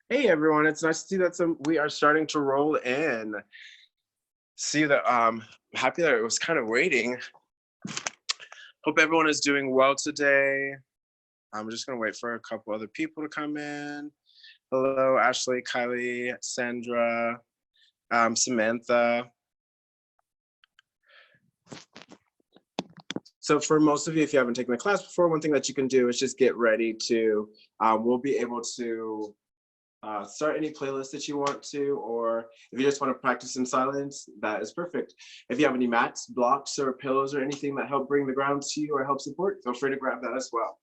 Hey everyone, it's nice to see that we are starting to roll in. See that happy that it was kind of waiting. Hope everyone is doing well today. I'm just gonna wait for a couple other people to come in. Hello, Ashley, Kylie, Sandra, Samantha. So for most of you, if you haven't taken the class before, one thing that you can do is just get ready to, we'll be able to start any playlist that you want to, or if you just want to practice in silence, that is perfect. If you have any mats, blocks, or pillows or anything that help bring the ground to you or help support, feel free to grab that as well.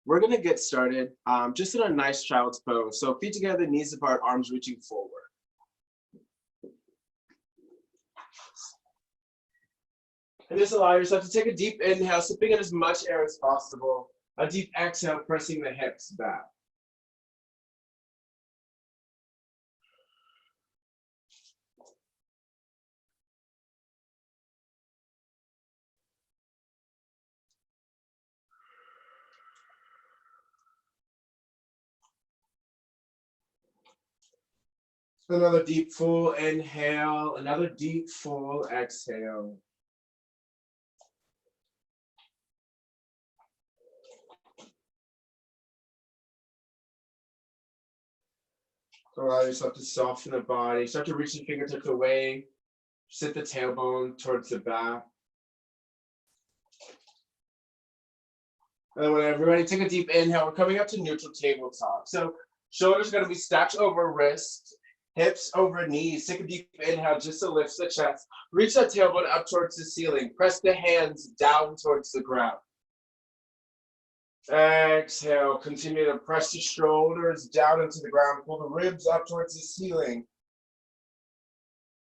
We're going to get started just in a nice child's pose. So feet together, knees apart, arms reaching forward. And just allow yourself to take a deep inhale, sipping in as much air as possible. A deep exhale, pressing the hips back. Another deep, full inhale, another deep, full exhale. Allow yourself to soften the body. Start to reach the fingertips away. Sit the tailbone towards the back. And then when everybody take a deep inhale, we're coming up to neutral tabletop. So shoulders are going to be stacked over wrists, hips over knees. Take a deep inhale just to lift the chest. Reach that tailbone up towards the ceiling. Press the hands down towards the ground. Exhale, continue to press the shoulders down into the ground. Pull the ribs up towards the ceiling.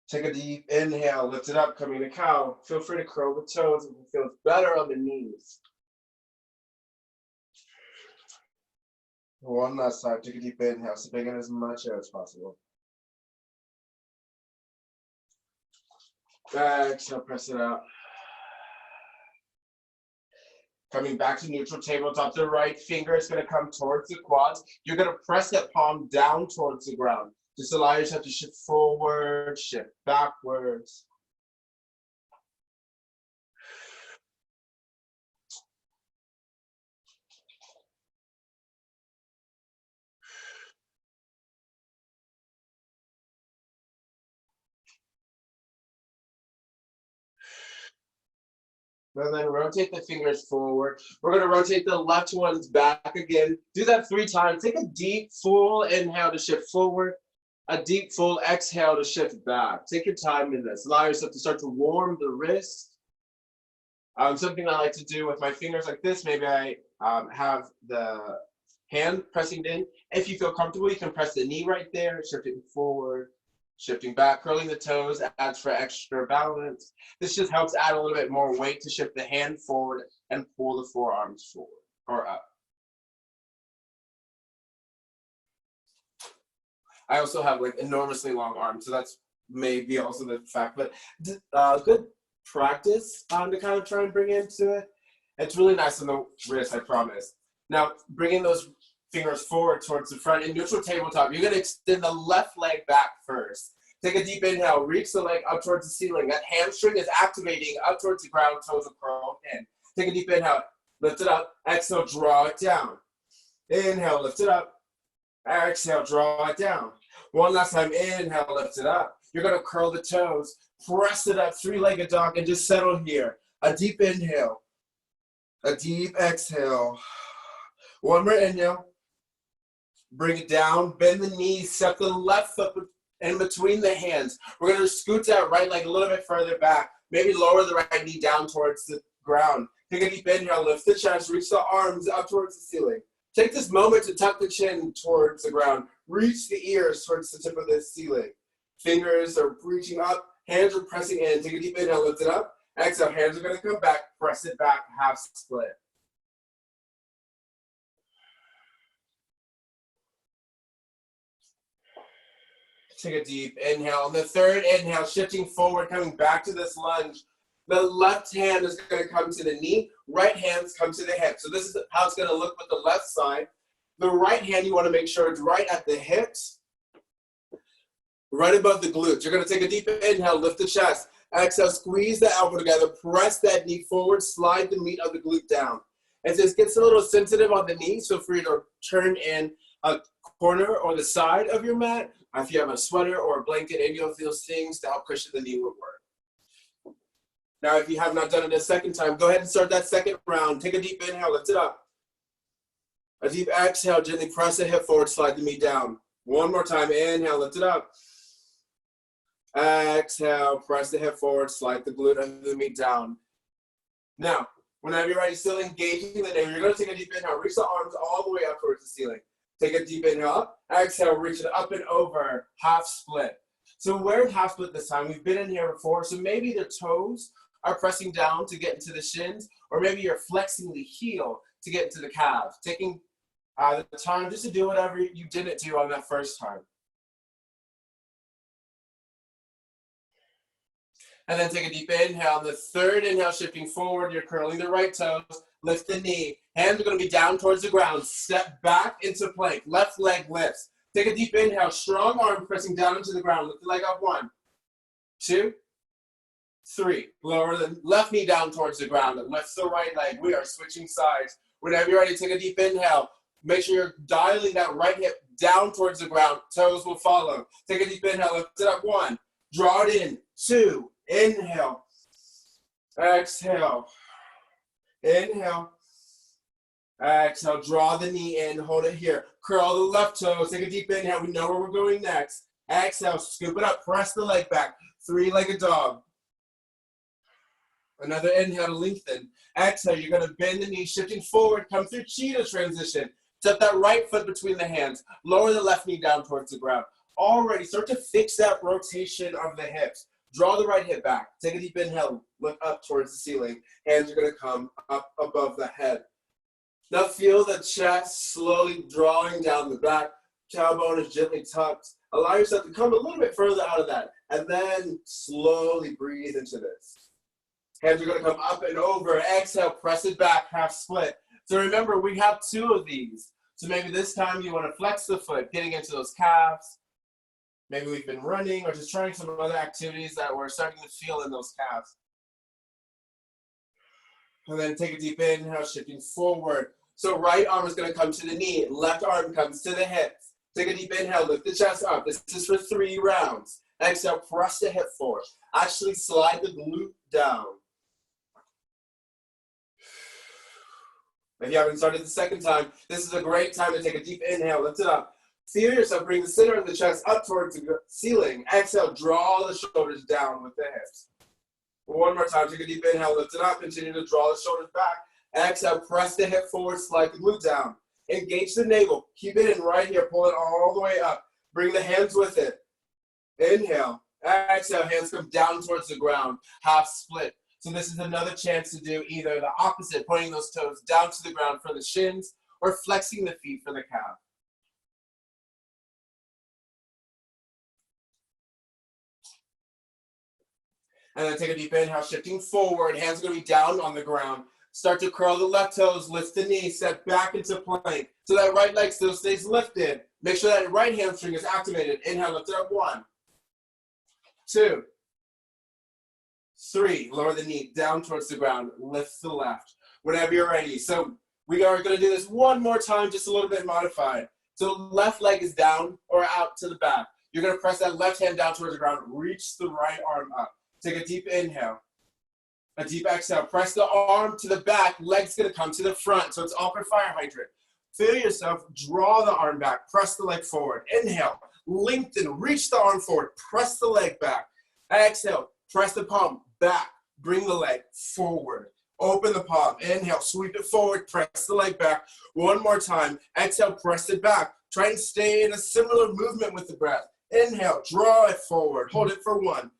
Take a deep inhale, lift it up, coming to cow. Feel free to curl the toes if it feels better on the knees. One last time, take a deep inhale, sipping in as much air as possible. Exhale, press it out. Coming back to neutral tabletop, the right finger is going to come towards the quads. You're going to press that palm down towards the ground. Just allow yourself to shift forward, shift backwards. And then rotate the fingers forward. We're going to rotate the left ones back again. Do that 3 times. Take a deep, full inhale to shift forward. A deep, full exhale to shift back. Take your time in this. Allow yourself to start to warm the wrist. Something I like to do with my fingers like this, maybe I have the hand pressing in. If you feel comfortable, you can press the knee right there, shifting forward. Shifting back, curling the toes adds for extra balance. This just helps add a little bit more weight to shift the hand forward and pull the forearms forward or up. I also have like enormously long arms, so that's maybe also the fact, but good practice to kind of try and bring into it. It's really nice on the wrist, I promise. Now, bringing those fingers forward towards the front in neutral tabletop. You're going to extend the left leg back first. Take a deep inhale, reach the leg up towards the ceiling. That hamstring is activating up towards the ground, toes are curled in. Take a deep inhale, lift it up, exhale, draw it down. Inhale, lift it up, exhale, draw it down. One last time, inhale, lift it up. You're going to curl the toes, press it up, 3-legged dog, and just settle here. A deep inhale, a deep exhale. One more inhale. Bring it down, bend the knees, step the left foot in between the hands. We're going to scoot that right leg a little bit further back. Maybe lower the right knee down towards the ground. Take a deep inhale, lift the chest, reach the arms up towards the ceiling. Take this moment to tuck the chin towards the ground. Reach the ears towards the tip of the ceiling. Fingers are reaching up, hands are pressing in. Take a deep inhale, lift it up. Exhale, hands are going to come back, press it back, half split. Take a deep inhale. On the third inhale, shifting forward, coming back to this lunge. The left hand is going to come to the knee. Right hands come to the hip. So this is how it's going to look with the left side. The right hand, you want to make sure it's right at the hips. right above the glutes. You're going to take a deep inhale, lift the chest. Exhale, squeeze the elbow together, press that knee forward, slide the meat of the glute down. As this gets a little sensitive on the knee, so free to turn in a corner or the side of your mat. If you have a sweater or a blanket, any of those things to help cushion the knee would work. Now, if you have not done it a second time, go ahead and start that second round. Take a deep inhale, lift it up. A deep exhale, gently press the hip forward, slide the knee down. One more time, inhale, lift it up. Exhale, press the hip forward, slide the glute under the knee down. Now, whenever you're ready, still engaging the knee, you're going to take a deep inhale, reach the arms all the way up towards the ceiling. Take a deep inhale up, exhale, reach it up and over, half split. So we're in half split this time. We've been in here before, so maybe the toes are pressing down to get into the shins, or maybe you're flexing the heel to get into the calves. Taking the time just to do whatever you didn't do on that first time. And then take a deep inhale. The third inhale, shifting forward, you're curling the right toes, lift the knee. Hands are going to be down towards the ground. Step back into plank. Left leg lifts. Take a deep inhale. Strong arm pressing down into the ground. Lift the leg up. 1, 2, 3. Lower the left knee down towards the ground. And lift the right leg. We are switching sides. Whenever you're ready, take a deep inhale. Make sure you're dialing that right hip down towards the ground. Toes will follow. Take a deep inhale. Lift it up. 1. Draw it in. 2. Inhale. Exhale. Inhale. Exhale, draw the knee in, hold it here. Curl the left toes, take a deep inhale. We know where we're going next. Exhale, scoop it up, press the leg back. 3-legged dog. Another inhale to lengthen. Exhale, you're going to bend the knee, shifting forward, come through cheetah transition. Step that right foot between the hands. Lower the left knee down towards the ground. Already start to fix that rotation of the hips. Draw the right hip back. Take a deep inhale, look up towards the ceiling. Hands are going to come up above the head. Now feel the chest slowly drawing down the back. Tailbone is gently tucked. Allow yourself to come a little bit further out of that. And then slowly breathe into this. Hands are going to come up and over. Exhale, press it back, half split. So remember, we have 2 of these. So maybe this time you want to flex the foot, getting into those calves. Maybe we've been running or just trying some other activities that we're starting to feel in those calves. And then take a deep inhale, shifting forward. So right arm is going to come to the knee. Left arm comes to the hips. Take a deep inhale, lift the chest up. This is for 3 rounds. Exhale, press the hip forward. Actually slide the glute down. If you haven't started the second time, this is a great time to take a deep inhale, lift it up. Feel yourself bring the center of the chest up towards the ceiling. Exhale, draw the shoulders down with the hips. One more time, take a deep inhale, lift it up, continue to draw the shoulders back. Exhale, press the hip forward, slide the glute down. Engage the navel, keep it in right here, pull it all the way up. Bring the hands with it. Inhale, exhale, hands come down towards the ground, half split. So this is another chance to do either the opposite, pointing those toes down to the ground for the shins, or flexing the feet for the calf. And then take a deep inhale, shifting forward. Hands are going to be down on the ground. Start to curl the left toes, lift the knee, step back into plank. So that right leg still stays lifted. Make sure that right hamstring is activated. Inhale, lift it up. 1, 2, 3. Lower the knee down towards the ground. Lift the left. Whenever you're ready. So we are going to do this one more time, just a little bit modified. So left leg is down or out to the back. You're going to press that left hand down towards the ground. Reach the right arm up. Take a deep inhale, a deep exhale. Press the arm to the back, leg's gonna come to the front, so it's upper fire hydrant. Feel yourself, draw the arm back, press the leg forward. Inhale, lengthen, reach the arm forward, press the leg back. Exhale, press the palm back, bring the leg forward. Open the palm, inhale, sweep it forward, press the leg back. One more time, exhale, press it back. Try and stay in a similar movement with the breath. Inhale, draw it forward, hold it for 1.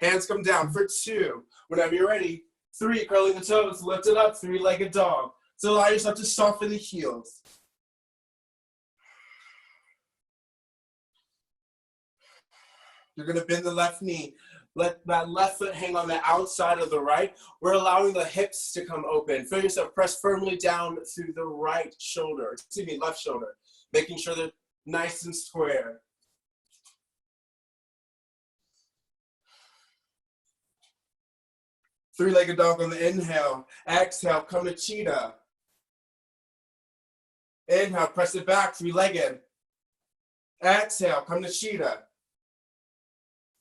Hands come down for 2. Whenever you're ready, 3, curling the toes, lift it up, 3-legged dog. So allow yourself to soften the heels. You're going to bend the left knee. Let that left foot hang on the outside of the right. We're allowing the hips to come open. Feel yourself press firmly down through the right shoulder, left shoulder, making sure they're nice and square. Three-legged dog on the inhale. Exhale, come to cheetah. Inhale, press it back, three-legged. Exhale, come to cheetah.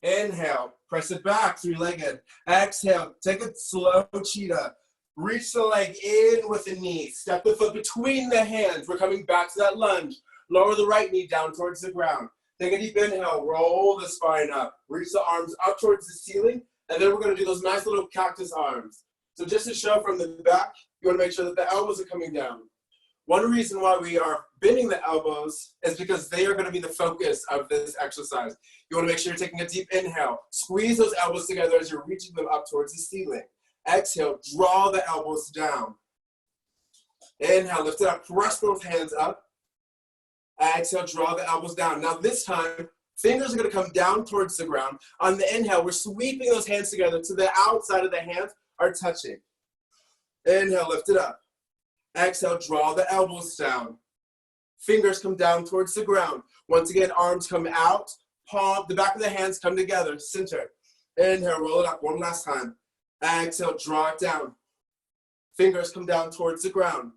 Inhale, press it back, three-legged. Exhale, take a slow cheetah. Reach the leg in with the knee. Step the foot between the hands. We're coming back to that lunge. Lower the right knee down towards the ground. Take a deep inhale, roll the spine up. Reach the arms up towards the ceiling. And then we're going to do those nice little cactus arms. So just to show from the back, you want to make sure that the elbows are coming down. One reason why we are bending the elbows is because they are going to be the focus of this exercise. You want to make sure you're taking a deep inhale. Squeeze those elbows together as you're reaching them up towards the ceiling. Exhale, draw the elbows down. Inhale, lift it up, press those hands up. Exhale, draw the elbows down. Now this time, fingers are going to come down towards the ground. On the inhale, we're sweeping those hands together to the outside of the hands are touching. Inhale, lift it up. Exhale, draw the elbows down. Fingers come down towards the ground. Once again, arms come out. Palm, the back of the hands come together, center. Inhale, roll it up one last time. Exhale, draw it down. Fingers come down towards the ground.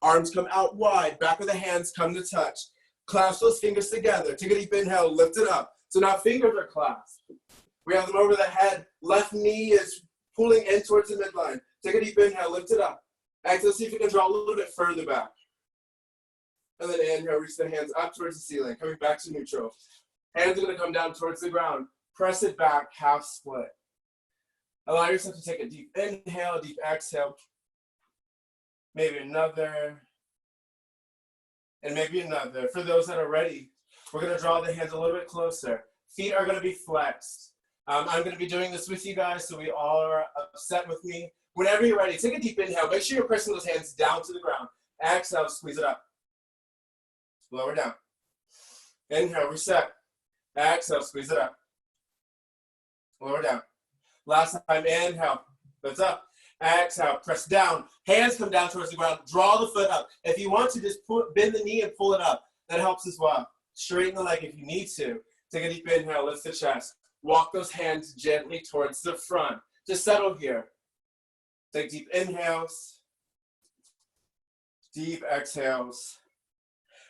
Arms come out wide. Back of the hands come to touch. Clasp those fingers together. Take a deep inhale, lift it up. So now fingers are clasped. We have them over the head. Left knee is pulling in towards the midline. Take a deep inhale, lift it up. Exhale, see if you can draw a little bit further back. And then inhale, reach the hands up towards the ceiling, coming back to neutral. Hands are going to come down towards the ground. Press it back, half split. Allow yourself to take a deep inhale, deep exhale. Maybe another. And maybe another. For those that are ready, we're going to draw the hands a little bit closer. Feet are going to be flexed. I'm going to be doing this with you guys, so we all are set with me. Whenever you're ready, take a deep inhale. Make sure you're pressing those hands down to the ground. Exhale, squeeze it up. Lower down. Inhale, reset. Exhale, squeeze it up. Lower down. Last time, inhale, lift up. Exhale, press down. Hands come down towards the ground. Draw the foot up. If you want to, just bend the knee and pull it up. That helps as well. Straighten the leg if you need to. Take a deep inhale, lift the chest. Walk those hands gently towards the front. Just settle here. Take deep inhales. Deep exhales.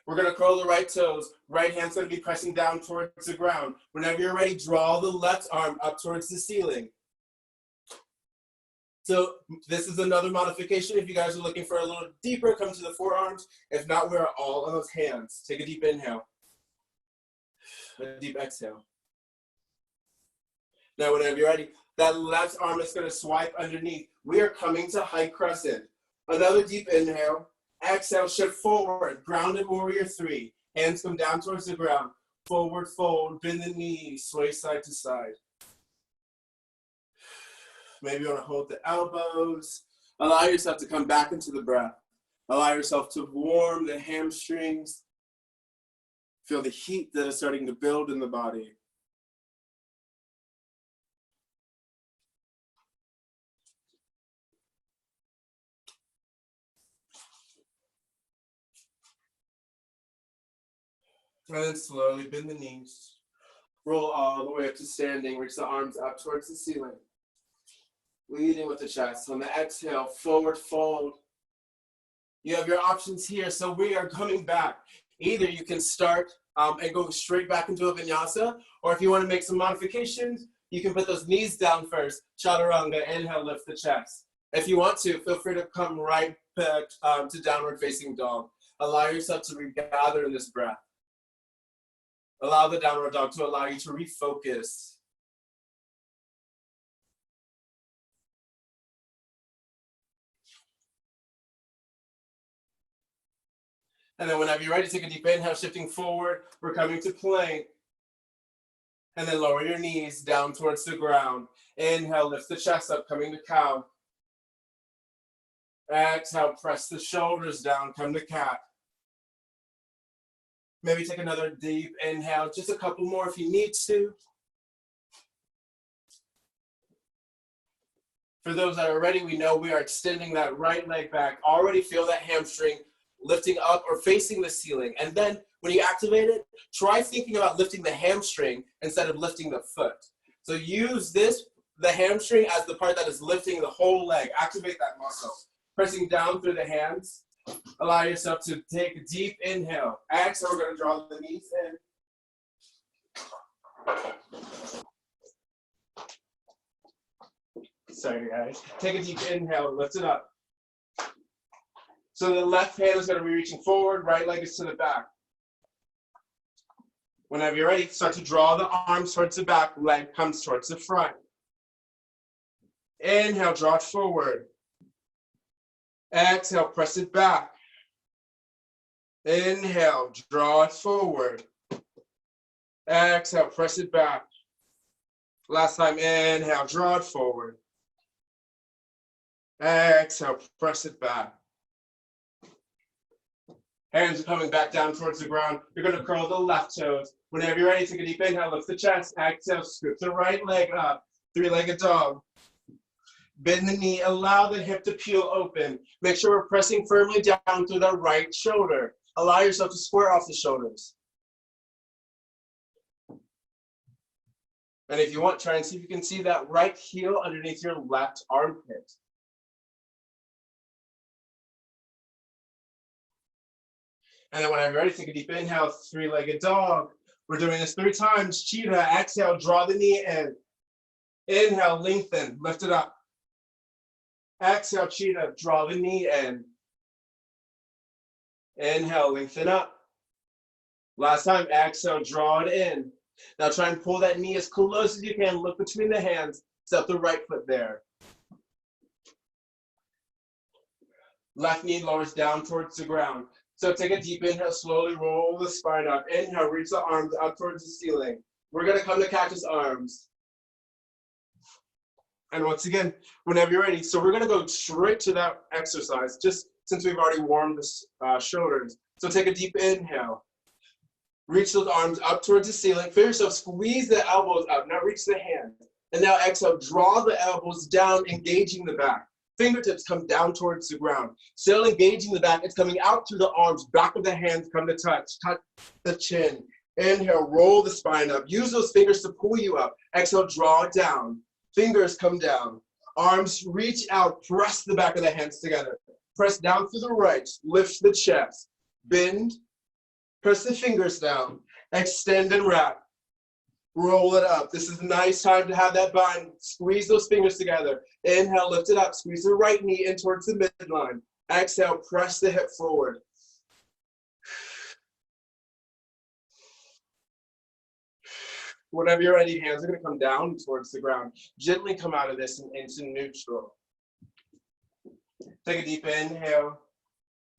We're going to curl the right toes. Right hand's going to be pressing down towards the ground. Whenever you're ready, draw the left arm up towards the ceiling. So this is another modification. If you guys are looking for a little deeper, come to the forearms. If not, we're all on those hands. Take a deep inhale. A deep exhale. Now, whenever you're ready, that left arm is going to swipe underneath. We are coming to high crescent. Another deep inhale. Exhale, shift forward. Grounded warrior 3. Hands come down towards the ground. Forward fold, bend the knees, sway side to side. Maybe you want to hold the elbows. Allow yourself to come back into the breath. Allow yourself to warm the hamstrings. Feel the heat that is starting to build in the body. And then slowly bend the knees. Roll all the way up to standing. Reach the arms up towards the ceiling. Leading with the chest. On the exhale, forward fold. You have your options here. So we are coming back. Either you can start and go straight back into a vinyasa, or if you want to make some modifications, you can put those knees down first. Chaturanga, inhale, lift the chest. If you want to, feel free to come right back to downward facing dog. Allow yourself to regather in this breath. Allow the downward dog to allow you to refocus. And then whenever you're ready, take a deep inhale, shifting forward. We're coming to plank. And then lower your knees down towards the ground. Inhale, lift the chest up, coming to cow. Exhale, press the shoulders down, come to cat. Maybe take another deep inhale, just a couple more if you need to. For those that are ready, we know we are extending that right leg back. Already feel that hamstring lifting up or facing the ceiling. And then when you activate it, try thinking about lifting the hamstring instead of lifting the foot. So use this the hamstring as the part that is lifting the whole leg. Activate that muscle. Pressing down through the hands. Allow yourself to take a deep inhale. Exhale, we're going to draw the knees in. Sorry, guys. Take a deep inhale. Lift it up. So the left hand is going to be reaching forward. Right leg is to the back. Whenever you're ready, start to draw the arms towards the back. Leg comes towards the front. Inhale, draw it forward. Exhale, press it back. Inhale, draw it forward. Exhale, press it back. Last time, inhale, draw it forward. Exhale, press it back. Hands are coming back down towards the ground. You're going to curl the left toes. Whenever you're ready, take a deep inhale, lift the chest. Exhale, scoop the right leg up. Three-legged dog. Bend the knee, allow the hip to peel open. Make sure we're pressing firmly down through the right shoulder. Allow yourself to square off the shoulders. And if you want, try and see if you can see that right heel underneath your left armpit. And then whenever you're ready, take a deep inhale, three-legged dog. We're doing this 3 times. Cheetah, exhale, draw the knee in. Inhale, lengthen, lift it up. Exhale, cheetah, draw the knee in. Inhale, lengthen up. Last time, exhale, draw it in. Now try and pull that knee as close as you can. Look between the hands. Step the right foot there. Left knee lowers down towards the ground. So take a deep inhale, slowly roll the spine up. Inhale, reach the arms out towards the ceiling. We're going to come to cactus arms. And once again, whenever you're ready, so we're going to go straight to that exercise, just since we've already warmed the shoulders. So take a deep inhale. Reach those arms up towards the ceiling. Feel yourself squeeze the elbows up. Now reach the hands. And now exhale, draw the elbows down, engaging the back. Fingertips come down towards the ground. Still engaging the back. It's coming out through the arms. Back of the hands come to touch. Touch the chin. Inhale, roll the spine up. Use those fingers to pull you up. Exhale, draw it down. Fingers come down. Arms reach out. Press the back of the hands together. Press down through the right. Lift the chest. Bend. Press the fingers down. Extend and wrap. Roll it up. This is a nice time to have that bind. Squeeze those fingers together. Inhale, lift it up. Squeeze the right knee in towards the midline. Exhale, press the hip forward. Whenever you're ready, hands are going to come down towards the ground. Gently come out of this and into neutral. Take a deep inhale.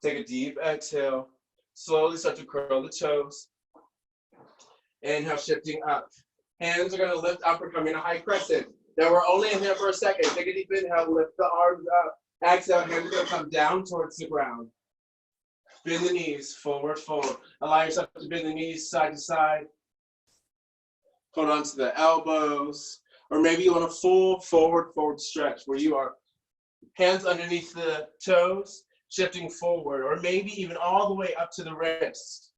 Take a deep exhale. Slowly start to curl the toes. Inhale, shifting up. Hands are going to lift up. We're coming to high crescent. Now we're only in here for a second. Take a deep inhale. Lift the arms up. Exhale, hands are going to come down towards the ground. Bend the knees, forward, fold. Allow yourself to bend the knees side to side. Hold on to the elbows. Or maybe you want a full forward stretch where you are hands underneath the toes, shifting forward, or maybe even all the way up to the wrist.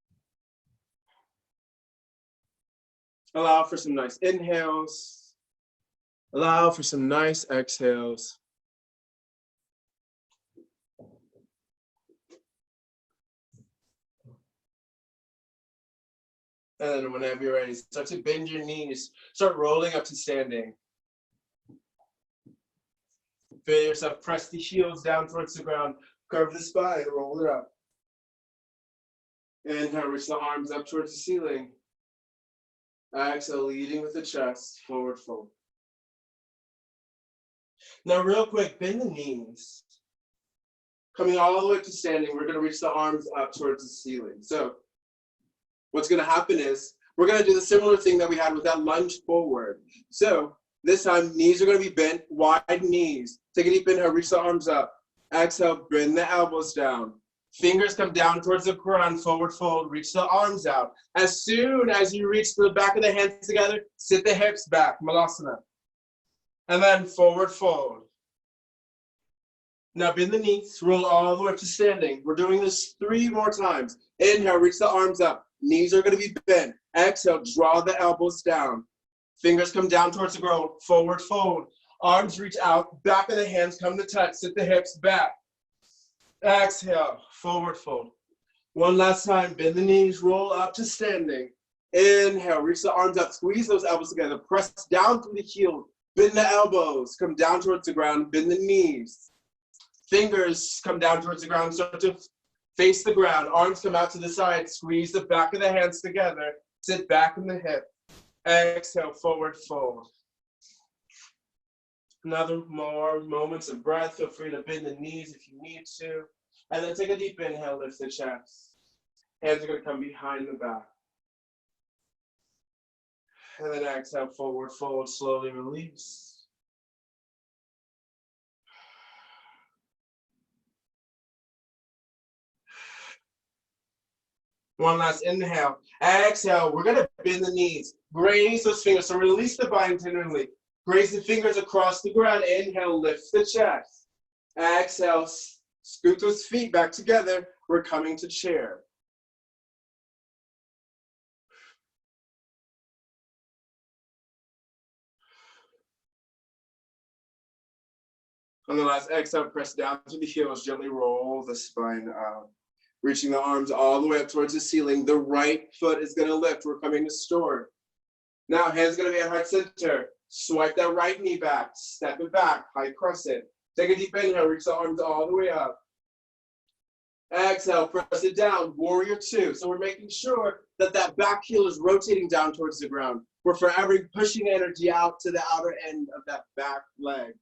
Allow for some nice inhales. Allow for some nice exhales. And then whenever you're ready, start to bend your knees. Start rolling up to standing. Feel yourself press the heels down towards the ground. Curve the spine, roll it up. Inhale, reach the arms up towards the ceiling. Exhale, leading with the chest, forward fold. Now real quick, bend the knees. Coming all the way to standing, we're going to reach the arms up towards the ceiling. So what's going to happen is we're going to do the similar thing that we had with that lunge forward. So this time, knees are going to be bent, wide knees. Take a deep inhale, reach the arms up. Exhale, bend the elbows down. Fingers come down towards the ground, forward fold, reach the arms out. As soon as you reach the back of the hands together, sit the hips back, Malasana. And then forward fold. Now bend the knees, roll all the way up to standing. We're doing this 3 more times. Inhale, reach the arms up. Knees are going to be bent. Exhale, draw the elbows down. Fingers come down towards the ground, forward fold. Arms reach out, back of the hands come to touch, sit the hips back. Exhale, forward fold. One last time, bend the knees, roll up to standing. Inhale, reach the arms up, squeeze those elbows together, press down through the heel, bend the elbows, come down towards the ground, bend the knees. Fingers come down towards the ground, start to face the ground, arms come out to the side, squeeze the back of the hands together, sit back in the hip. Exhale, forward fold. Another more moments of breath. Feel free to bend the knees if you need to. And then take a deep inhale, lift the chest. Hands are going to come behind the back. And then exhale, forward fold, slowly release. One last inhale. Exhale, we're going to bend the knees. Graze those fingers. So release the body tenderly. Graze the fingers across the ground. Inhale, lift the chest. Exhale, scoot those feet back together. We're coming to chair. On the last exhale, press down to the heels. Gently roll the spine out. Reaching the arms all the way up towards the ceiling. The right foot is going to lift. We're coming to stork. Now, hands going to be at heart center. Swipe that right knee back. Step it back. High crescent. Take a deep inhale. Reach the arms all the way up. Exhale. Press it down. Warrior two. So we're making sure that that back heel is rotating down towards the ground. We're forever pushing energy out to the outer end of that back leg.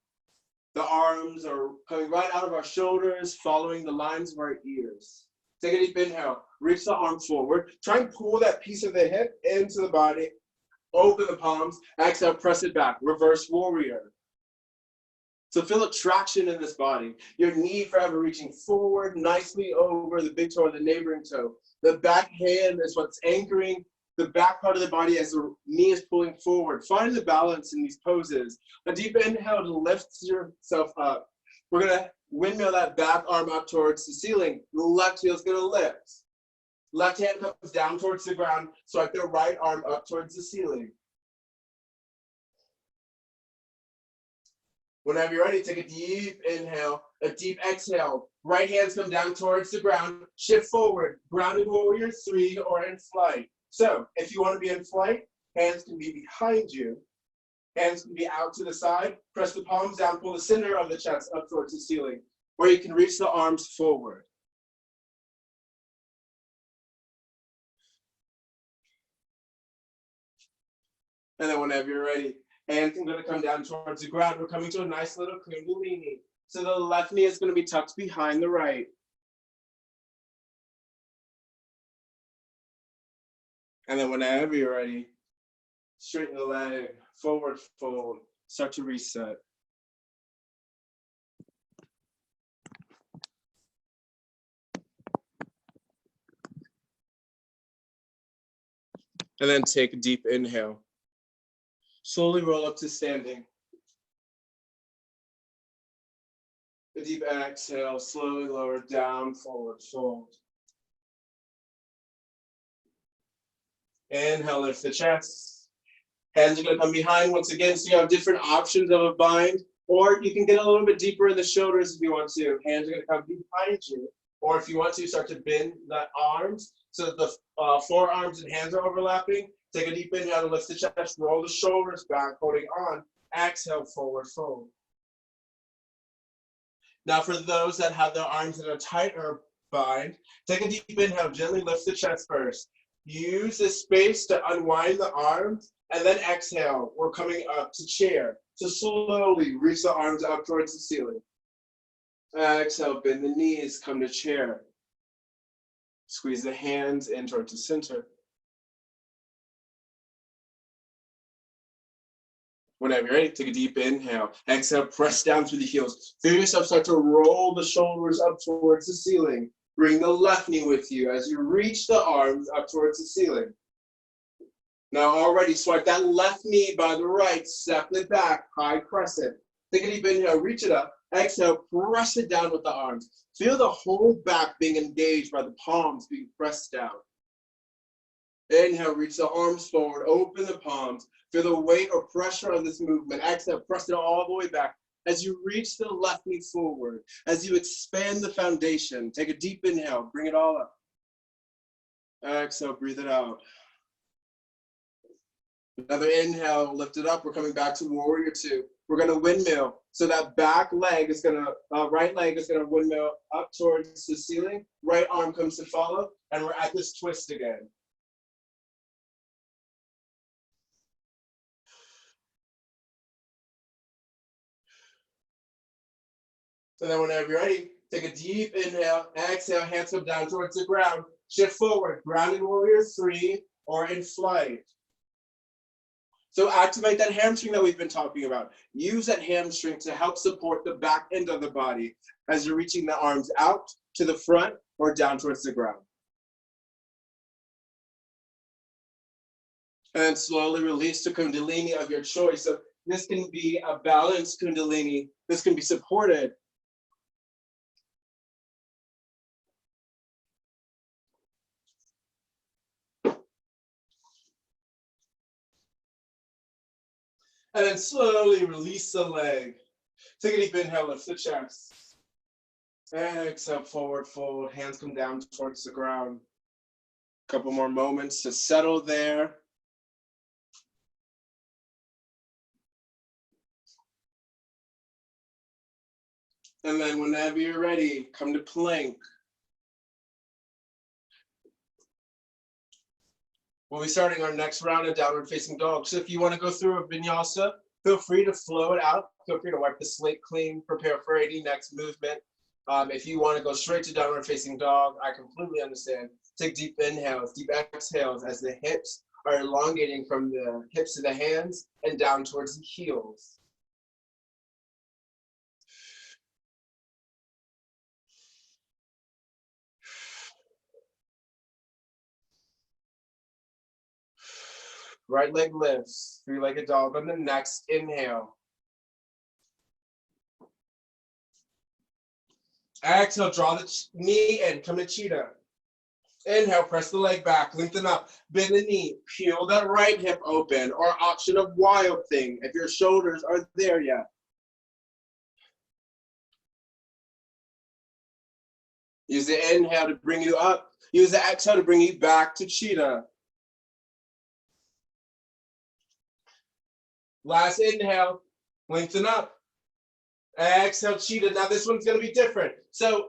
The arms are coming right out of our shoulders, following the lines of our ears. Take a deep inhale. Reach the arm forward. Try and pull that piece of the hip into the body. Open the palms. Exhale, press it back. Reverse warrior. So feel a traction in this body. Your knee forever reaching forward, nicely over the big toe or the neighboring toe. The back hand is what's anchoring the back part of the body as the knee is pulling forward. Find the balance in these poses. A deep inhale to lift yourself up. We're going to windmill that back arm up towards the ceiling. The left heel is going to lift. Left hand comes down towards the ground. Swipe the right arm up towards the ceiling. Whenever you're ready, take a deep inhale, a deep exhale. Right hands come down towards the ground. Shift forward. Grounded warrior three or in flight. So if you want to be in flight, hands can be behind you. Hands can be out to the side. Press the palms down, pull the center of the chest up towards the ceiling, or you can reach the arms forward. And then whenever you're ready, hands are going to come down towards the ground. We're coming to a nice little kundalini. So the left knee is going to be tucked behind the right. And then whenever you're ready, straighten the leg, forward fold, start to reset. And then take a deep inhale. Slowly roll up to standing. A deep exhale, slowly lower down, forward fold. Inhale, lift the chest. Hands are going to come behind once again, so you have different options of a bind, or you can get a little bit deeper in the shoulders if you want to. Hands are going to come behind you, or if you want to, start to bend the arms so that the forearms and hands are overlapping. Take a deep inhale to lift the chest, roll the shoulders back, holding on. Exhale, forward fold. Now for those that have their arms in a tighter bind, take a deep inhale, gently lift the chest first. Use this space to unwind the arms, and then exhale. We're coming up to chair. So slowly reach the arms up towards the ceiling. Exhale, bend the knees, come to chair. Squeeze the hands in towards the center. Whenever you're ready, take a deep inhale. Exhale, press down through the heels. Feel yourself start to roll the shoulders up towards the ceiling. Bring the left knee with you as you reach the arms up towards the ceiling. Now already swipe that left knee by the right, step it back, high crescent. Take a deep inhale, reach it up. Exhale, press it down with the arms. Feel the whole back being engaged by the palms being pressed down. Inhale, reach the arms forward, open the palms. Feel the weight or pressure on this movement. Exhale, press it all the way back. As you reach the left knee forward, as you expand the foundation, take a deep inhale, bring it all up. Exhale, breathe it out. Another inhale, lift it up. We're coming back to warrior two. We're gonna windmill. So that back leg is gonna, right leg is gonna windmill up towards the ceiling. Right arm comes to follow, and we're at this twist again. So then whenever you're ready, take a deep inhale, exhale, hands come down towards the ground. Shift forward, grounded warrior three, or in flight. So activate that hamstring that we've been talking about. Use that hamstring to help support the back end of the body as you're reaching the arms out to the front or down towards the ground. And slowly release the kundalini of your choice. So this can be a balanced kundalini. This can be supported. And then slowly release the leg. Take a deep inhale, lift the chest. Exhale, forward fold. Hands come down towards the ground. A couple more moments to settle there. And then whenever you're ready, come to plank. We'll be starting our next round of downward facing dog. So if you want to go through a vinyasa, feel free to flow it out. Feel free to wipe the slate clean, prepare for any next movement. If you want to go straight to downward facing dog, I completely understand. Take deep inhales, deep exhales as the hips are elongating from the hips to the hands and down towards the heels. Right leg lifts, three-legged dog on the next inhale. Exhale, draw the knee in, come to cheetah. Inhale, press the leg back, lengthen up, bend the knee, peel that right hip open, or option of wild thing if your shoulders aren't there yet. Use the inhale to bring you up. Use the exhale to bring you back to cheetah. Last inhale, lengthen up. Exhale, cheetah. Now this one's gonna be different. So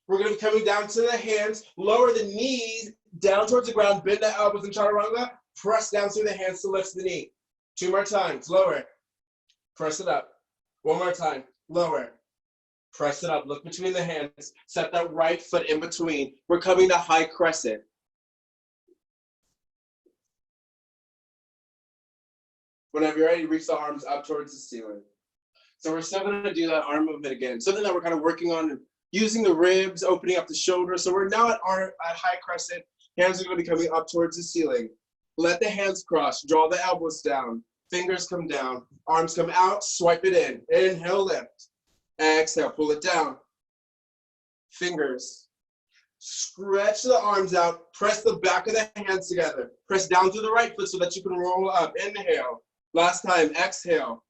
we're gonna be coming down to the hands, lower the knees down towards the ground, bend the elbows in chaturanga, press down through the hands to lift the knee. 2 more times, lower, press it up. 1 more time, lower, press it up. Look between the hands, set that right foot in between. We're coming to high crescent. Whenever you're ready, reach the arms up towards the ceiling. So we're still gonna do that arm movement again. Something that we're kind of working on, using the ribs, opening up the shoulders. So we're now at high crescent. Hands are gonna be coming up towards the ceiling. Let the hands cross, draw the elbows down, fingers come down, arms come out, swipe it in. Inhale, lift. Exhale, pull it down. Fingers. Stretch the arms out, press the back of the hands together. Press down through the right foot so that you can roll up. Inhale. Last time, exhale.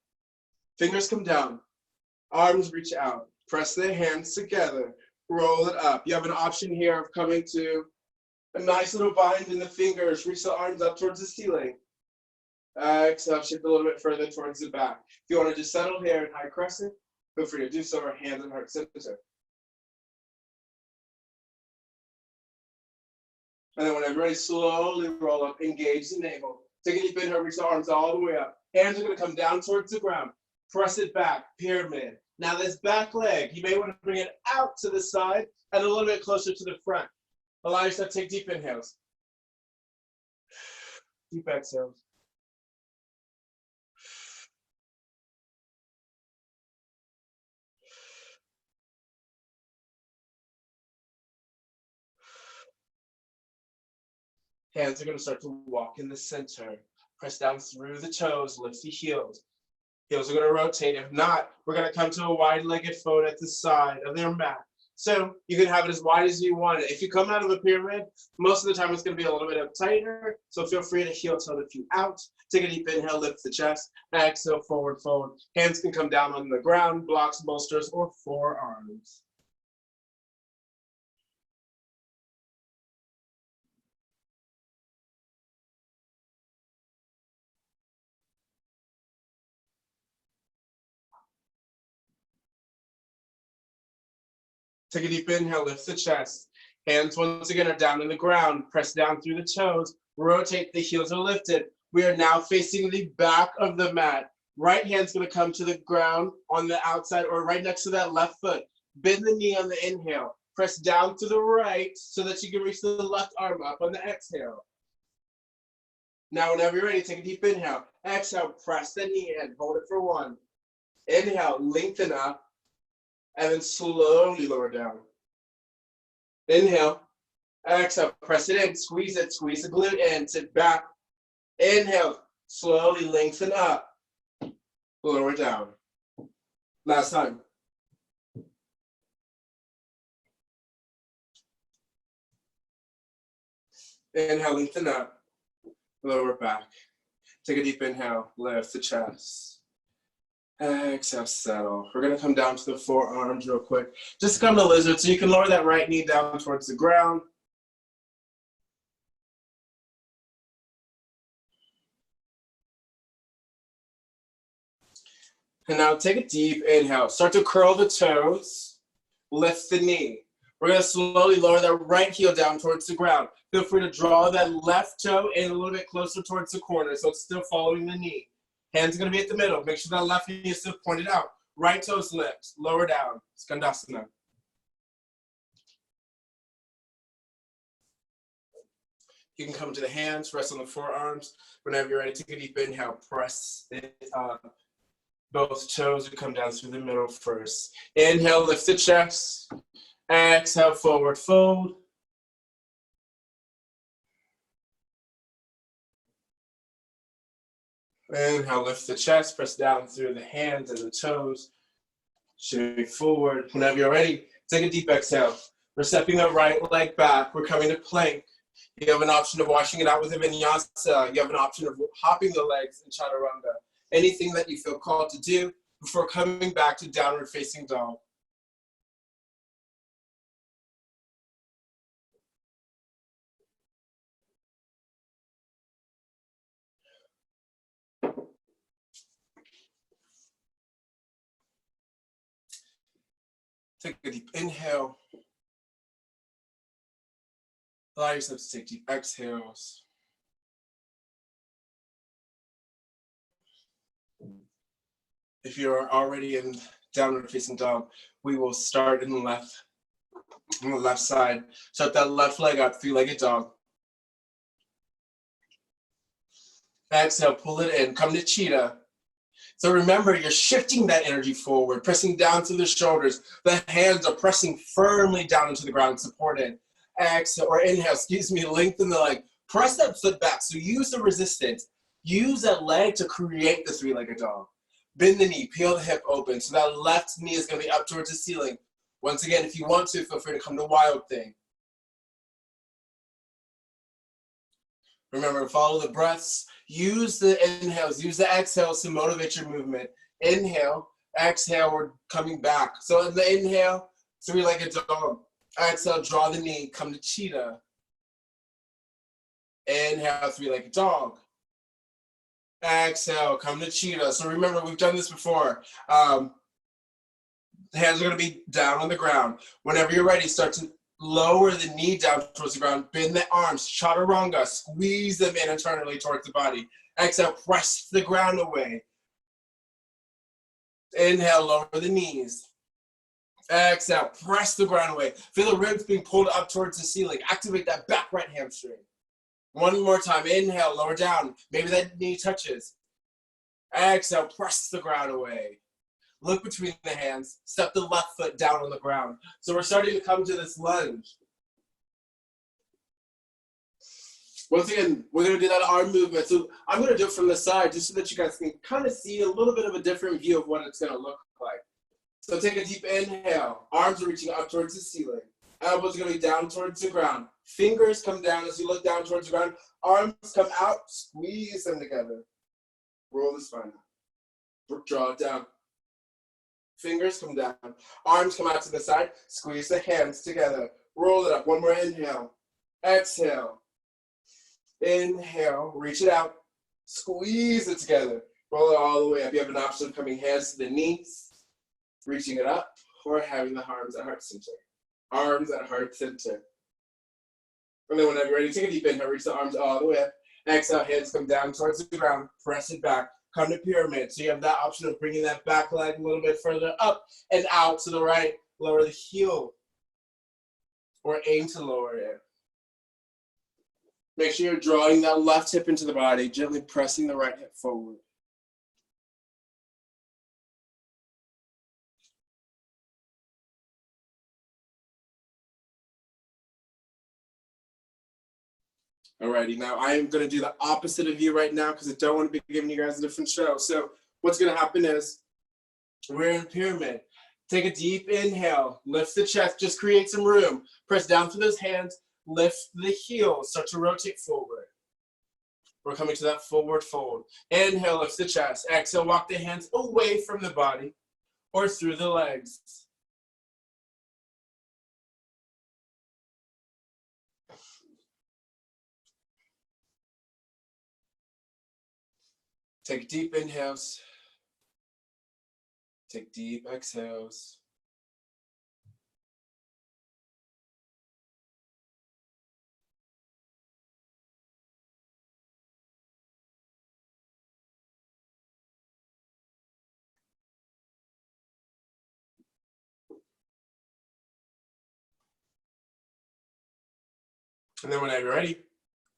Fingers come down. Arms reach out. Press the hands together. Roll it up. You have an option here of coming to a nice little bind in the fingers. Reach the arms up towards the ceiling. Exhale, shift a little bit further towards the back. If you want to just settle here in high crescent, feel free to do so, or hands and heart center. And then whenever you're ready, slowly roll up, engage the navel. Take a deep inhale, reach the arms all the way up. Hands are gonna come down towards the ground. Press it back, pyramid. Now this back leg, you may want to bring it out to the side and a little bit closer to the front. Allow yourself to take deep inhales. Deep exhales. Hands are going to start to walk in the center. Press down through the toes, lift the heels. Heels are going to rotate. If not, we're going to come to a wide-legged fold at the side of their mat. So you can have it as wide as you want it. If you come out of a pyramid, most of the time it's going to be a little bit tighter. So feel free to heel toe the feet out. Take a deep inhale, lift the chest. Exhale, forward fold. Hands can come down on the ground, blocks, bolsters, or forearms. Take a deep inhale, lift the chest. Hands once again are down on the ground. Press down through the toes. Rotate, the heels are lifted. We are now facing the back of the mat. Right hand's gonna come to the ground on the outside or right next to that left foot. Bend the knee on the inhale. Press down to the right so that you can reach the left arm up on the exhale. Now, whenever you're ready, take a deep inhale. Exhale, press the knee in. Hold it for 1. Inhale, lengthen up. And then slowly lower down. Inhale, exhale, press it in, squeeze the glute in, sit back. Inhale, slowly lengthen up, lower down. Last time. Inhale, lengthen up, lower back. Take a deep inhale, lift the chest. Exhale, settle. We're gonna come down to the forearms real quick. Just come to lizard, so you can lower that right knee down towards the ground. And now take a deep inhale. Start to curl the toes, lift the knee. We're gonna slowly lower that right heel down towards the ground. Feel free to draw that left toe in a little bit closer towards the corner so it's still following the knee. Hands are going to be at the middle. Make sure that left knee is still pointed out. Right toes lift. Lower down. Skandasana. You can come to the hands. Rest on the forearms. Whenever you're ready, take a deep inhale. Press it up. Both toes will come down through the middle first. Inhale, lift the chest. Exhale, forward fold. Inhale, lift the chest, press down through the hands and the toes. Shimmy forward. Whenever you're ready, take a deep exhale. We're stepping the right leg back. We're coming to plank. You have an option of washing it out with a vinyasa. You have an option of hopping the legs in chaturanga. Anything that you feel called to do before coming back to downward facing dog. Take a deep inhale. Allow yourself to take deep exhales. If you're already in downward facing dog, we will start in the left, on the left side. Shut that left leg up, 3-legged dog. Exhale, pull it in, come to cheetah. So remember, you're shifting that energy forward, pressing down through the shoulders. The hands are pressing firmly down into the ground, supported. Exhale, or inhale, lengthen the leg. Press that foot back, so use the resistance. Use that leg to create the 3-legged dog. Bend the knee, peel the hip open, so that left knee is gonna be up towards the ceiling. Once again, if you want to, feel free to come to wild thing. Remember, follow the breaths. Use the inhales, use the exhales to motivate your movement. Inhale, exhale, we're coming back. So in the inhale, 3-legged dog. Exhale, draw the knee, come to cheetah. Inhale, 3-legged dog. Exhale, come to cheetah. So remember, we've done this before. The hands are gonna be down on the ground. Whenever you're ready, start to lower the knee down towards the ground, bend the arms, chaturanga, squeeze them in internally towards the body. Exhale, press the ground away. Inhale, lower the knees. Exhale, press the ground away. Feel the ribs being pulled up towards the ceiling. Activate that back right hamstring. One more time, inhale, lower down. Maybe that knee touches. Exhale, press the ground away. Look between the hands, step the left foot down on the ground. So we're starting to come to this lunge. Once again, we're gonna do that arm movement. So I'm gonna do it from the side just so that you guys can kind of see a little bit of a different view of what it's gonna look like. So take a deep inhale. Arms are reaching up towards the ceiling. Elbows are going to be down towards the ground. Fingers come down as you look down towards the ground. Arms come out. Squeeze them together. Roll the spine out. Draw it down. Fingers come down. Arms come out to the side. Squeeze the hands together. Roll it up. One more inhale. Exhale. Inhale. Reach it out. Squeeze it together. Roll it all the way up. You have an option of coming hands to the knees, reaching it up, or having the arms at heart center. Arms at heart center. And then whenever you're ready, take a deep inhale. Reach the arms all the way up. Exhale. Hands come down towards the ground. Press it back. Come to pyramid. So you have that option of bringing that back leg a little bit further up and out to the right. Lower the heel. Or aim to lower it. Make sure you're drawing that left hip into the body, gently pressing the right hip forward. Alrighty, now I am going to do the opposite of you right now because I don't want to be giving you guys a different show. So what's going to happen is we're in pyramid. Take a deep inhale, lift the chest, just create some room. Press down through those hands, lift the heels, start to rotate forward. We're coming to that forward fold. Inhale, lift the chest. Exhale, walk the hands away from the body or through the legs. Take deep inhales. Take deep exhales. And then whenever you're ready,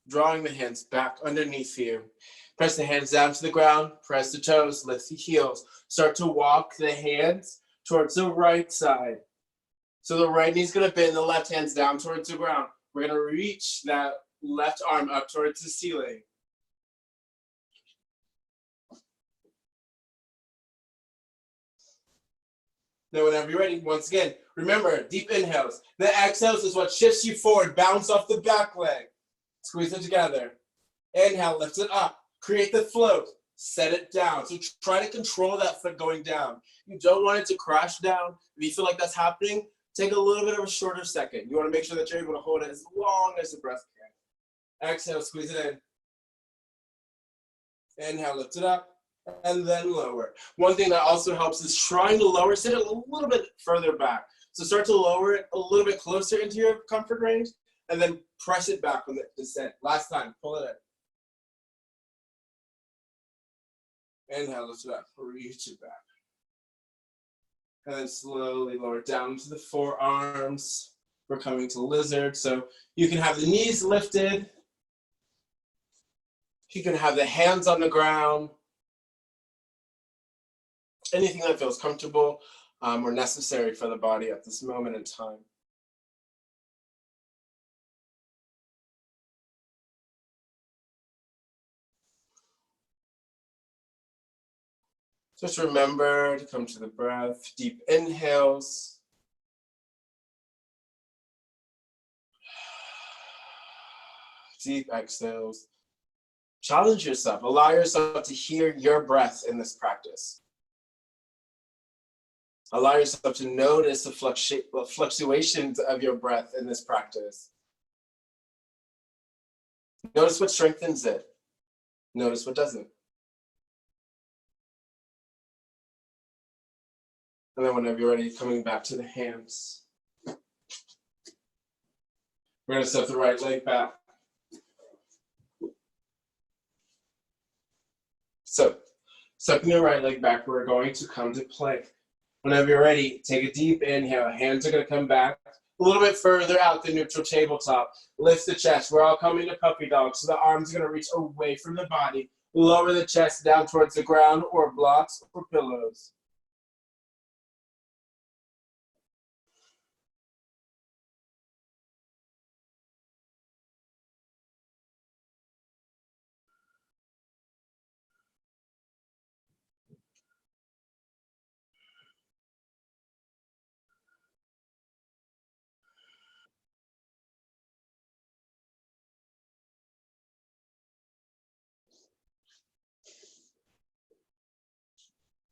drawing the hands back underneath you. Press the hands down to the ground, press the toes, lift the heels. Start to walk the hands towards the right side. So the right knee's gonna bend, the left hand's down towards the ground. We're gonna reach that left arm up towards the ceiling. Then whenever you're ready, once again, remember, deep inhales. The exhales is what shifts you forward, bounce off the back leg. Squeeze it together. Inhale, lift it up. Create the float. Set it down. So try to control that foot going down. You don't want it to crash down. If you feel like that's happening, take a little bit of a shorter second. You want to make sure that you're able to hold it as long as the breath can. Exhale, squeeze it in. Inhale, lift it up. And then lower. One thing that also helps is trying to lower, sit it a little bit further back. So start to lower it a little bit closer into your comfort range, and then press it back on the descent. Last time, pull it in. Inhale, lift it up, reach it back. And then slowly lower down to the forearms. We're coming to lizard. So you can have the knees lifted. You can have the hands on the ground. Anything that feels comfortable or necessary for the body at this moment in time. Just remember to come to the breath. Deep inhales. Deep exhales. Challenge yourself. Allow yourself to hear your breath in this practice. Allow yourself to notice the fluctuations of your breath in this practice. Notice what strengthens it. Notice what doesn't. And then whenever you're ready, coming back to the hands. We're going to step the right leg back. So, stepping the right leg back, we're going to come to plank. Whenever you're ready, take a deep inhale. Hands are going to come back a little bit further out the neutral tabletop. Lift the chest. We're all coming to puppy dog. So the arms are going to reach away from the body. Lower the chest down towards the ground or blocks or pillows.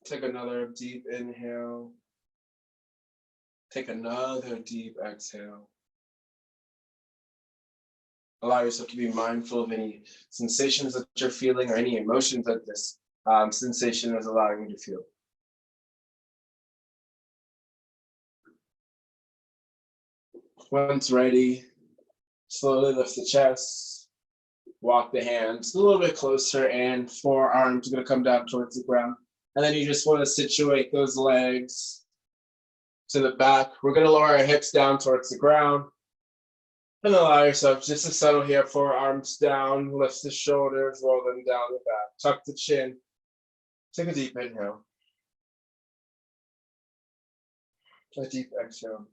Take another deep inhale. Take another deep exhale. Allow yourself to be mindful of any sensations that you're feeling or any emotions that this sensation is allowing you to feel. Once ready, slowly lift the chest, walk the hands a little bit closer, and forearms are going to come down towards the ground. And then you just want to situate those legs to the back. We're going to lower our hips down towards the ground. And allow yourself just to settle here, forearms down, lift the shoulders, roll them down the back, tuck the chin. Take a deep inhale. A deep exhale.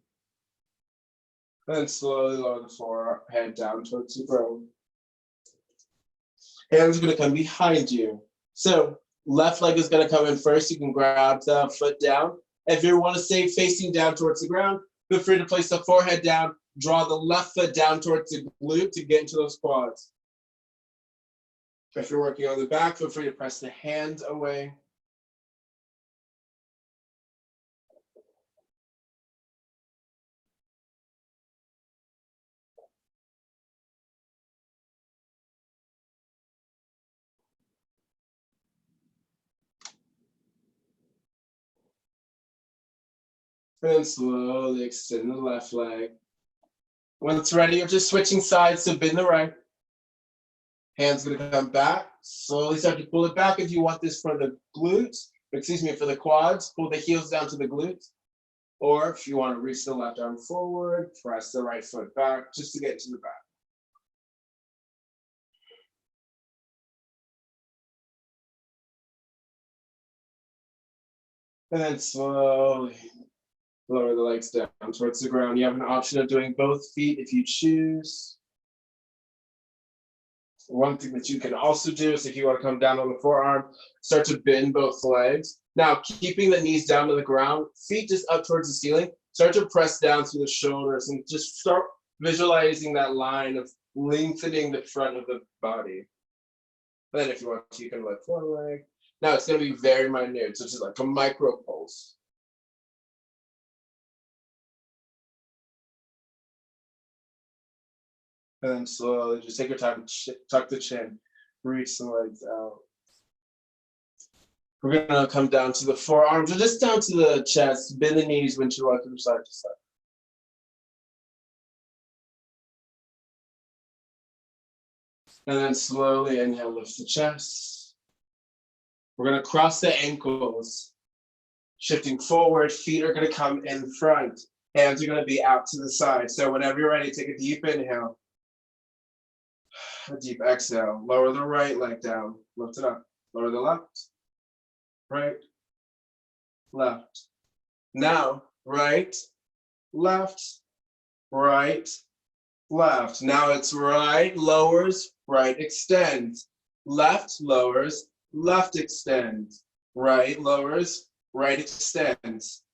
And then slowly lower the forehead down towards the ground. Hands are going to come behind you. So left leg is going to come in first. You can grab the foot down. If you want to stay facing down towards the ground, feel free to place the forehead down. Draw the left foot down towards the glute to get into those quads. If you're working on the back, feel free to press the hands away. And then slowly extend the left leg. When it's ready, you're just switching sides, so bend the right. Hands gonna come back. Slowly start to pull it back if you want this for the glutes, for the quads, pull the heels down to the glutes. Or if you want to reach the left arm forward, press the right foot back just to get to the back. And then slowly lower the legs down towards the ground. You have an option of doing both feet if you choose. One thing that you can also do is if you want to come down on the forearm, start to bend both legs. Now, keeping the knees down to the ground, feet just up towards the ceiling, start to press down through the shoulders and just start visualizing that line of lengthening the front of the body. Then if you want to, you can lift one leg. Now it's going to be very minute, so it's just like a micro pulse. And then slowly, just take your time, tuck the chin, reach the legs out. We're gonna come down to the forearms, or just down to the chest, bend the knees when you walk from side to side. And then slowly inhale, lift the chest. We're gonna cross the ankles, shifting forward, feet are gonna come in front, hands are gonna be out to the side. So whenever you're ready, take a deep inhale. A deep exhale. Lower the right leg down. Lift it up. Lower the left. Right. Left. Now, right, left, right, left. Now it's right, lowers, right, extends. Left, lowers, left, extends. Right, lowers, right, extends.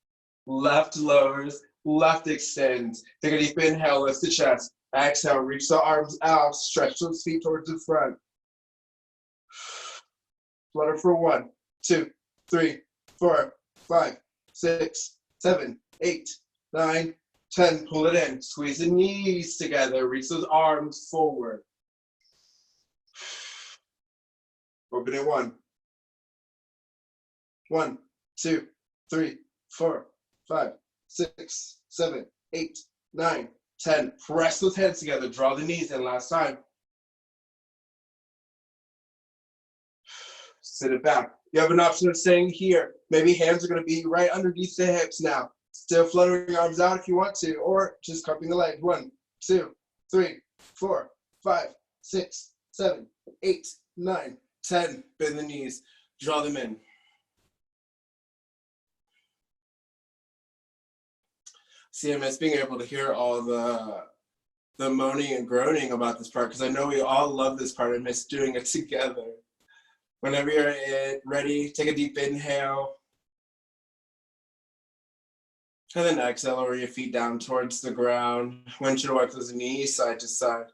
Left, lowers, left, extends. Take a deep inhale, lift the chest. Exhale, reach the arms out, stretch those feet towards the front. Flutter for 1, 2, 3, 4, 5, 6, 7, 8, 9, 10. Pull it in. Squeeze the knees together. Reach those arms forward. Open it 1. 1, 2, 3, 4, 5, 6, 7, 8, 9, 10. Press those hands together. Draw the knees in. Last time. Sit it back. You have an option of staying here. Maybe hands are going to be right underneath the hips now. Still fluttering your arms out if you want to, or just cupping the legs. 1, 2, 3, 4, 5, 6, 7, 8, 9, 10. Bend the knees. Draw them in. See, I miss being able to hear all the moaning and groaning about this part, because I know we all love this part and miss doing it together. Whenever you're ready, take a deep inhale. And then exhale, lower your feet down towards the ground. Windshield wipe those knees side to side.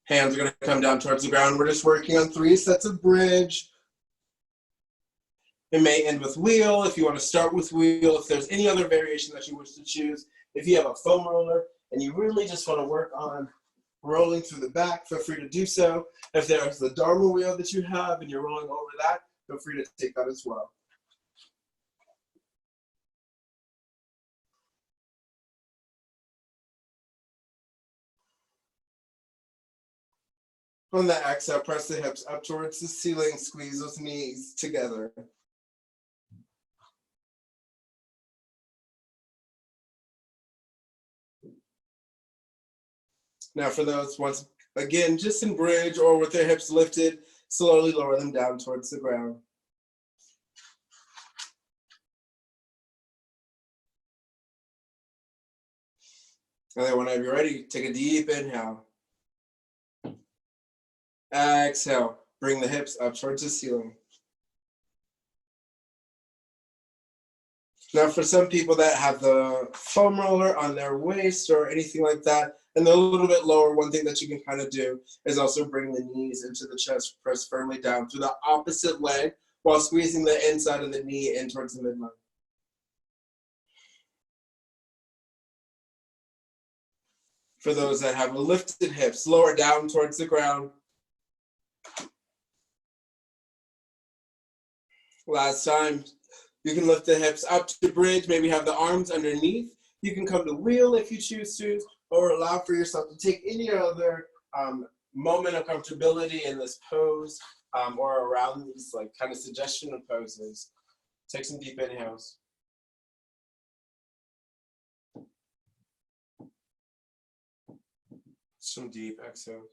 Hands are going to come down towards the ground. We're just working on 3 sets of bridge. It may end with wheel if you want to start with wheel. If there's any other variation that you wish to choose. If you have a foam roller and you really just want to work on rolling through the back, feel free to do so. If there's the Dharma wheel that you have and you're rolling over that, feel free to take that as well. On the exhale, press the hips up towards the ceiling, squeeze those knees together. Now for those, once again, just in bridge or with their hips lifted, slowly lower them down towards the ground. And then whenever you're ready, take a deep inhale. Exhale, bring the hips up towards the ceiling. Now for some people that have the foam roller on their waist or anything like that, and they're a little bit lower, one thing that you can kind of do is also bring the knees into the chest, press firmly down through the opposite leg while squeezing the inside of the knee in towards the midline. For those that have lifted hips, lower down towards the ground. Last time, you can lift the hips up to bridge, maybe have the arms underneath. You can come to wheel if you choose to, or allow for yourself to take any other moment of comfortability in this pose or around these like kind of suggestion of poses. Take some deep inhales. Some deep exhales.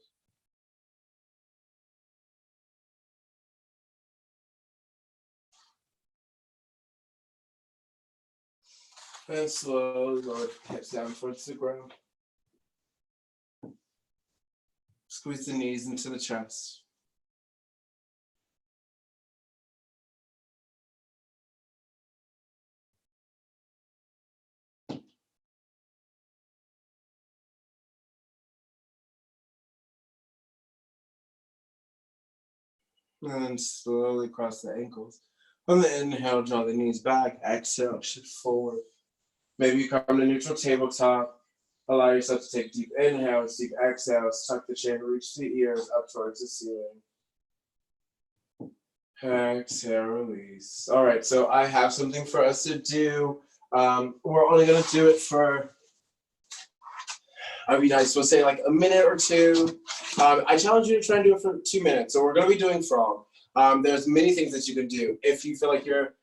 And slowly lower the hips down towards the ground. Squeeze the knees into the chest. And then slowly cross the ankles. On the inhale, draw the knees back. Exhale, shift forward. Maybe you come to neutral tabletop. Allow yourself to take deep inhales, deep exhales. Tuck the chin, reach the ears up towards the ceiling. Exhale, release. All right, so I have something for us to do. We're only going to do it for, I'd be nice, we'll say like a minute or two. I challenge you to try and do it for 2 minutes. So we're going to be doing frog. There's many things that you can do. If you feel like your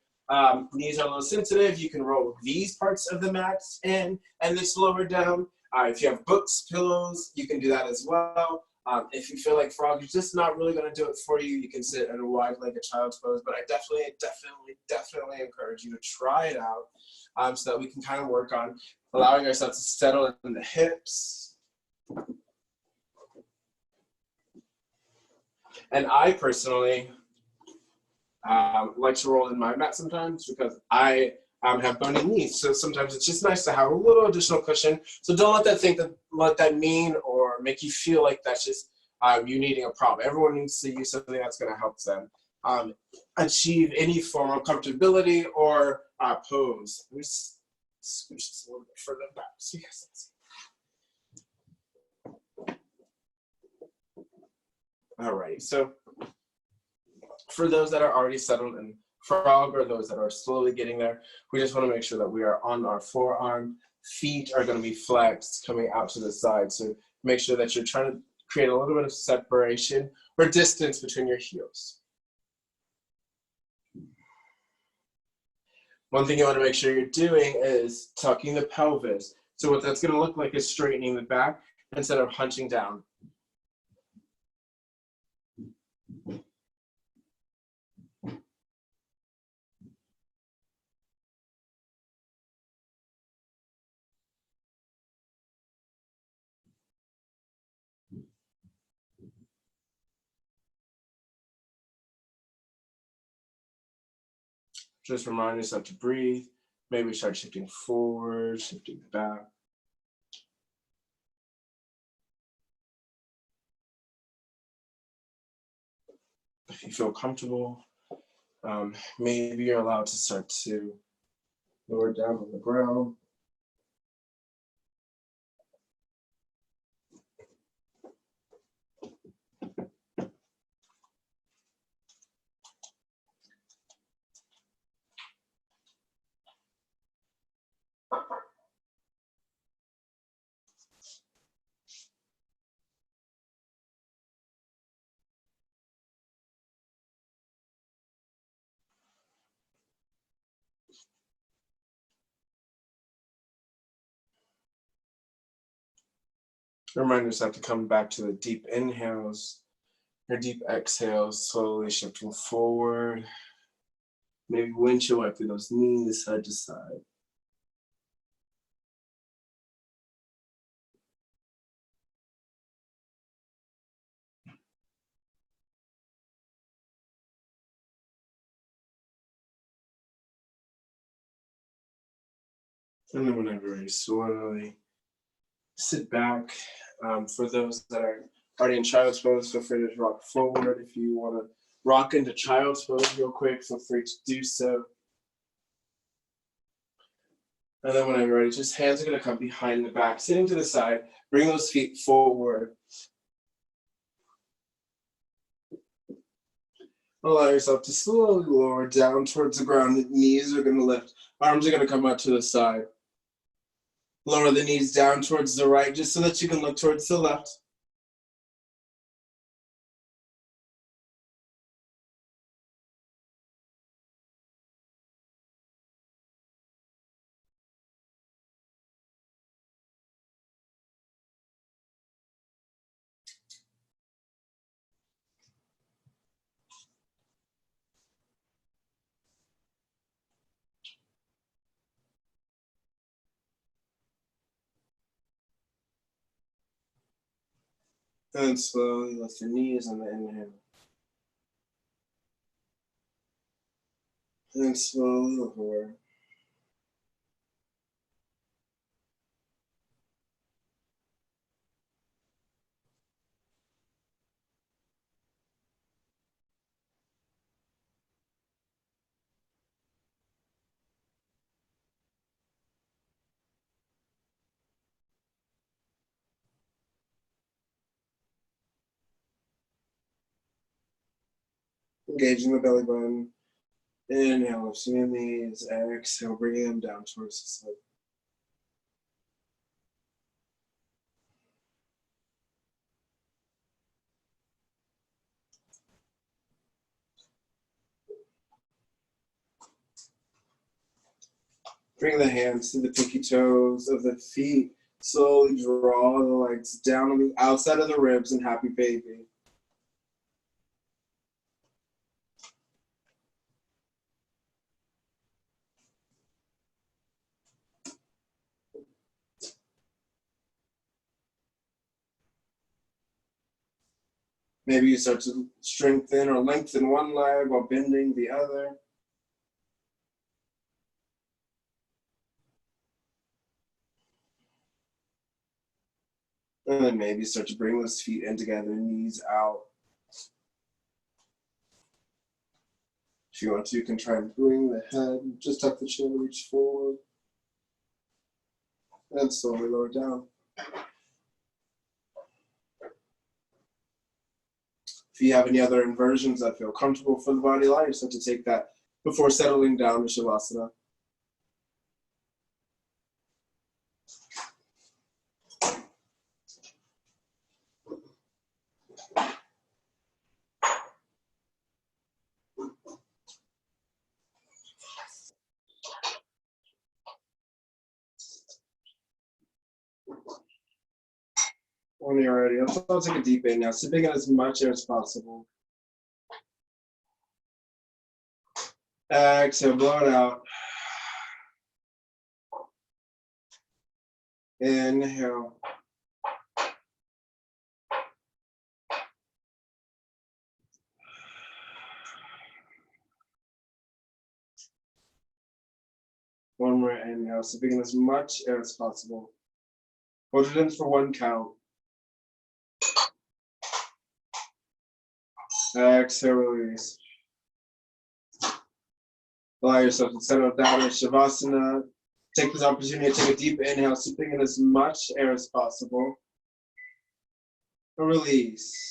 knees are a little sensitive, you can roll these parts of the mat in and then lower down. If you have books, pillows, you can do that as well. If you feel like frog is just not really going to do it for you, you can sit in a wide-legged child's pose. But I definitely encourage you to try it out so that we can kind of work on allowing ourselves to settle in the hips. And I personally like to roll in my mat sometimes because I have bony knees. So sometimes it's just nice to have a little additional cushion. So don't let that mean or make you feel like that's just you needing a problem. Everyone needs to use something that's going to help them achieve any form of comfortability or pose. Let me scooch this a little bit further back so you guys can see. All right, so for those that are already settled in frog or those that are slowly getting there, we just want to make sure that we are on our forearm. Feet are going to be flexed coming out to the side. So make sure that you're trying to create a little bit of separation or distance between your heels. One thing you want to make sure you're doing is tucking the pelvis. So what that's going to look like is straightening the back instead of hunching down. Just remind yourself to breathe. Maybe start shifting forward, shifting back. If you feel comfortable, maybe you're allowed to start to lower down on the ground. Remind yourself to come back to the deep inhales, your deep exhales, slowly shifting forward. Maybe windshield wipe through those knees side to side. And then whenever you're ready, slowly sit back. For those that are already in child's pose, feel free to rock forward. If you want to rock into child's pose real quick, feel free to do so. And then whenever you're ready, just hands are going to come behind the back, sitting to the side. Bring those feet forward. Allow yourself to slowly lower down towards the ground. The knees are going to lift. Arms are going to come out to the side. Lower the knees down towards the right, just so that you can look towards the left. And then slowly lift your knees on the inhale. And then slowly lower. Engaging the belly button. Inhale, lifting your knees. Exhale, bringing them down towards the side. Bring the hands to the pinky toes of the feet. Slowly draw the legs down on the outside of the ribs and happy baby. Maybe you start to strengthen or lengthen one leg while bending the other. And then maybe start to bring those feet in together, knees out. If you want to, you can try and bring the head, just tuck the chin, reach forward. And slowly lower down. If you have any other inversions that feel comfortable for the body, allow yourself to take that before settling down to Shavasana. When you're ready, let's take a deep inhale, sipping in as much air as possible. Exhale, blow it out. Inhale. One more inhale, sipping in as much air as possible. Hold it in for one count. Exhale, release. Allow yourself to settle down in Shavasana. Take this opportunity to take a deep inhale, sipping in as much air as possible. Release.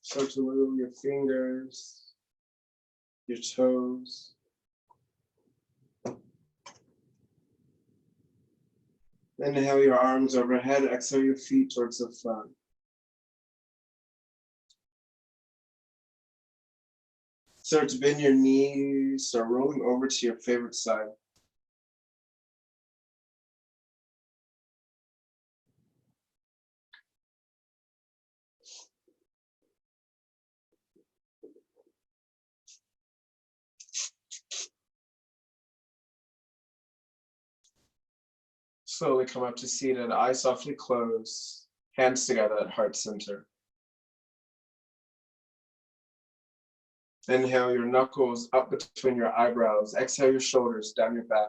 Start to wiggle your fingers, your toes. Inhale your arms overhead, exhale your feet towards the front. Start to bend your knees, start rolling over to your favorite side. Slowly come up to seated, eyes softly close, hands together at heart center. Inhale your knuckles up between your eyebrows. Exhale your shoulders down your back.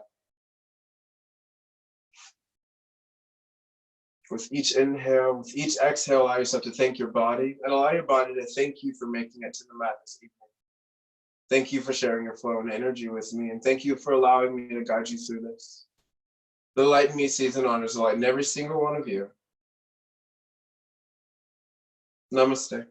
With each inhale, with each exhale, allow yourself to thank your body and allow your body to thank you for making it to the mat this evening. Thank you for sharing your flow and energy with me, and thank you for allowing me to guide you through this. The light in me sees and honors the light in every single one of you. Namaste.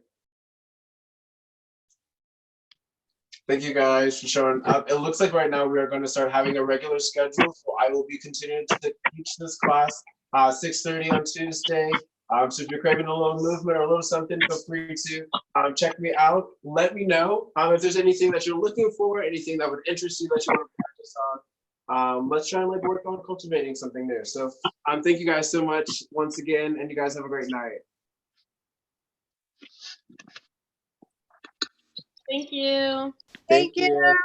Thank you guys for showing up. It looks like right now we are going to start having a regular schedule, so I will be continuing to teach this class 6:30 on Tuesday. So if you're craving a little movement or a little something, feel free to check me out. Let me know if there's anything that you're looking for, anything that would interest you that you want to practice on. Let's try and work on cultivating something new. So thank you guys so much once again, and you guys have a great night. Thank you. Thank you.